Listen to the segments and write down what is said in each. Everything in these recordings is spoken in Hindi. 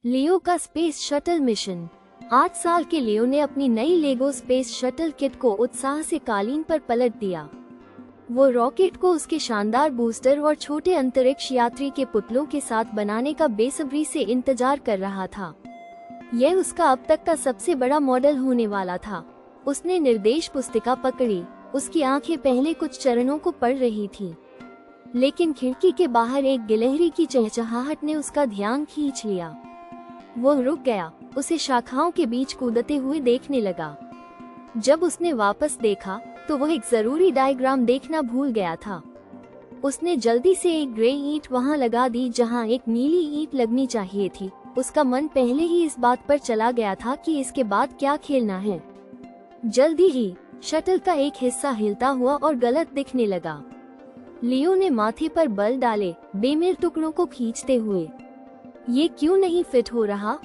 लियो का स्पेस शटल मिशन। 8 साल के लियो ने अपनी नई लेगो स्पेस शटल किट को उत्साह से कालीन पर पलट दिया। वो रॉकेट को उसके शानदार बूस्टर और छोटे अंतरिक्ष यात्री के पुतलों के साथ बनाने का बेसब्री से इंतजार कर रहा था। यह उसका अब तक का सबसे बड़ा मॉडल होने वाला था। उसने निर्देश पुस्तिका पकड़ी। उसकी आंखें पहले कुछ चरणों को पढ़ रही थी, लेकिन खिड़की के बाहर एक गिलहरी की चहचहाहट ने उसका ध्यान खींच लिया। वो रुक गया, उसे शाखाओं के बीच कूदते हुए देखने लगा। जब उसने वापस देखा तो वह एक जरूरी डायग्राम देखना भूल गया था। उसने जल्दी से एक ग्रे ईंट वहां लगा दी जहां एक नीली ईंट लगनी चाहिए थी। उसका मन पहले ही इस बात पर चला गया था कि इसके बाद क्या खेलना है। जल्दी ही शटल का एक हिस्सा हिलता हुआ और गलत दिखने लगा। लियो ने माथे पर बल डाले, बेमेल टुकड़ों को खींचते हुए। ये क्यों नहीं फिट हो रहा?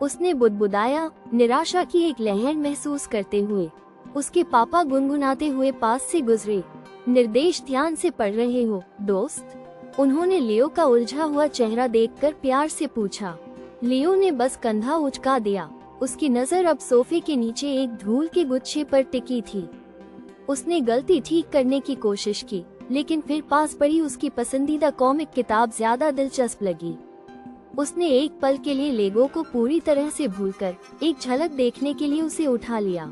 उसने बुदबुदाया, निराशा की एक लहर महसूस करते हुए। उसके पापा गुनगुनाते हुए पास से गुजरे। निर्देश ध्यान से पढ़ रहे हो दोस्त? उन्होंने लियो का उलझा हुआ चेहरा देखकर प्यार से पूछा। लियो ने बस कंधा उचका दिया। उसकी नजर अब सोफे के नीचे एक धूल के गुच्छे पर टिकी थी। उसने गलती ठीक करने की कोशिश की, लेकिन फिर पास पड़ी उसकी पसंदीदा कॉमिक किताब ज्यादा दिलचस्प लगी। उसने एक पल के लिए लेगो को पूरी तरह से भूलकर एक झलक देखने के लिए उसे उठा लिया।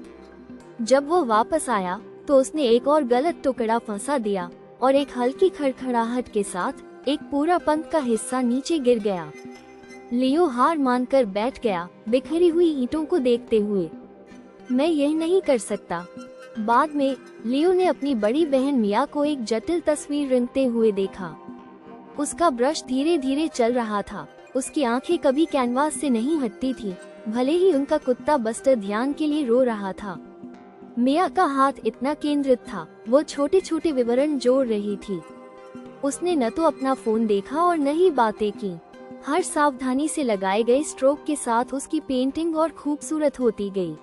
जब वो वापस आया तो उसने एक और गलत टुकड़ा फंसा दिया और एक हल्की खड़खड़ाहट के साथ एक पूरा पंख का हिस्सा नीचे गिर गया। लियो हार मानकर बैठ गया, बिखरी हुई ईंटों को देखते हुए। मैं यह नहीं कर सकता। बाद में लियो ने अपनी बड़ी बहन मिया को एक जटिल तस्वीर रंगते हुए देखा। उसका ब्रश धीरे धीरे चल रहा था। उसकी आंखें कभी कैनवास से नहीं हटती थी, भले ही उनका कुत्ता बस्टर ध्यान के लिए रो रहा था। मिया का हाथ इतना केंद्रित था, वो छोटे छोटे विवरण जोड़ रही थी। उसने न तो अपना फोन देखा और न ही बातें की। हर सावधानी से लगाए गए स्ट्रोक के साथ उसकी पेंटिंग और खूबसूरत होती गई।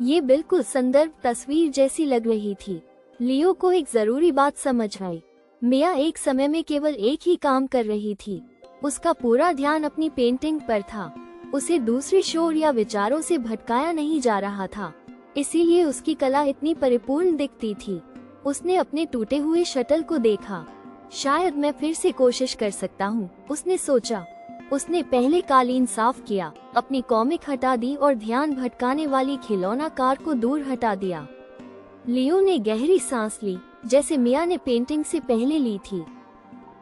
ये बिल्कुल संदर्भ तस्वीर जैसी लग रही थी। लियो को एक जरूरी बात समझ आई। मिया एक समय में केवल एक ही काम कर रही थी। उसका पूरा ध्यान अपनी पेंटिंग पर था। उसे दूसरे शोर या विचारों से भटकाया नहीं जा रहा था, इसीलिए उसकी कला इतनी परिपूर्ण दिखती थी। उसने अपने टूटे हुए शटल को देखा। शायद मैं फिर से कोशिश कर सकता हूँ, उसने सोचा। उसने पहले कालीन साफ किया, अपनी कॉमिक हटा दी और ध्यान भटकाने वाली खिलौना कार को दूर हटा दिया। लियो ने गहरी सांस ली, जैसे मिया ने पेंटिंग से पहले ली थी।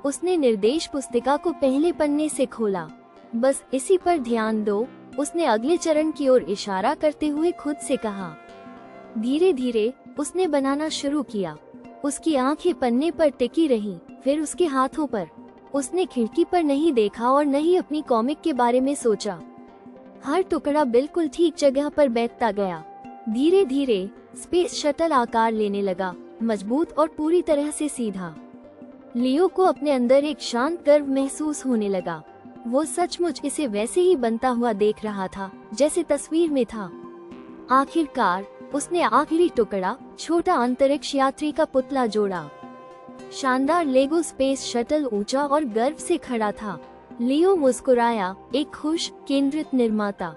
उसने निर्देश पुस्तिका को पहले पन्ने से खोला। बस इसी पर ध्यान दो, उसने अगले चरण की ओर इशारा करते हुए खुद से कहा। धीरे धीरे उसने बनाना शुरू किया। उसकी आंखें पन्ने पर टिकी रहीं, फिर उसके हाथों पर। उसने खिड़की पर नहीं देखा और न ही अपनी कॉमिक के बारे में सोचा। हर टुकड़ा बिल्कुल ठीक जगह पर बैठता गया। धीरे धीरे स्पेस शटल आकार लेने लगा, मजबूत और पूरी तरह से सीधा। लियो को अपने अंदर एक शांत गर्व महसूस होने लगा। वो सचमुच इसे वैसे ही बनता हुआ देख रहा था जैसे तस्वीर में था। आखिरकार उसने आखिरी टुकड़ा, छोटा अंतरिक्ष यात्री का पुतला जोड़ा। शानदार लेगो स्पेस शटल ऊंचा और गर्व से खड़ा था। लियो मुस्कुराया, एक खुश, केंद्रित निर्माता।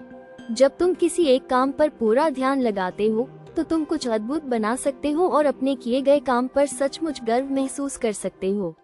जब तुम किसी एक काम पर पूरा ध्यान लगाते हो तो तुम कुछ अद्भुत बना सकते हो और अपने किए गए काम पर सचमुच गर्व महसूस कर सकते हो।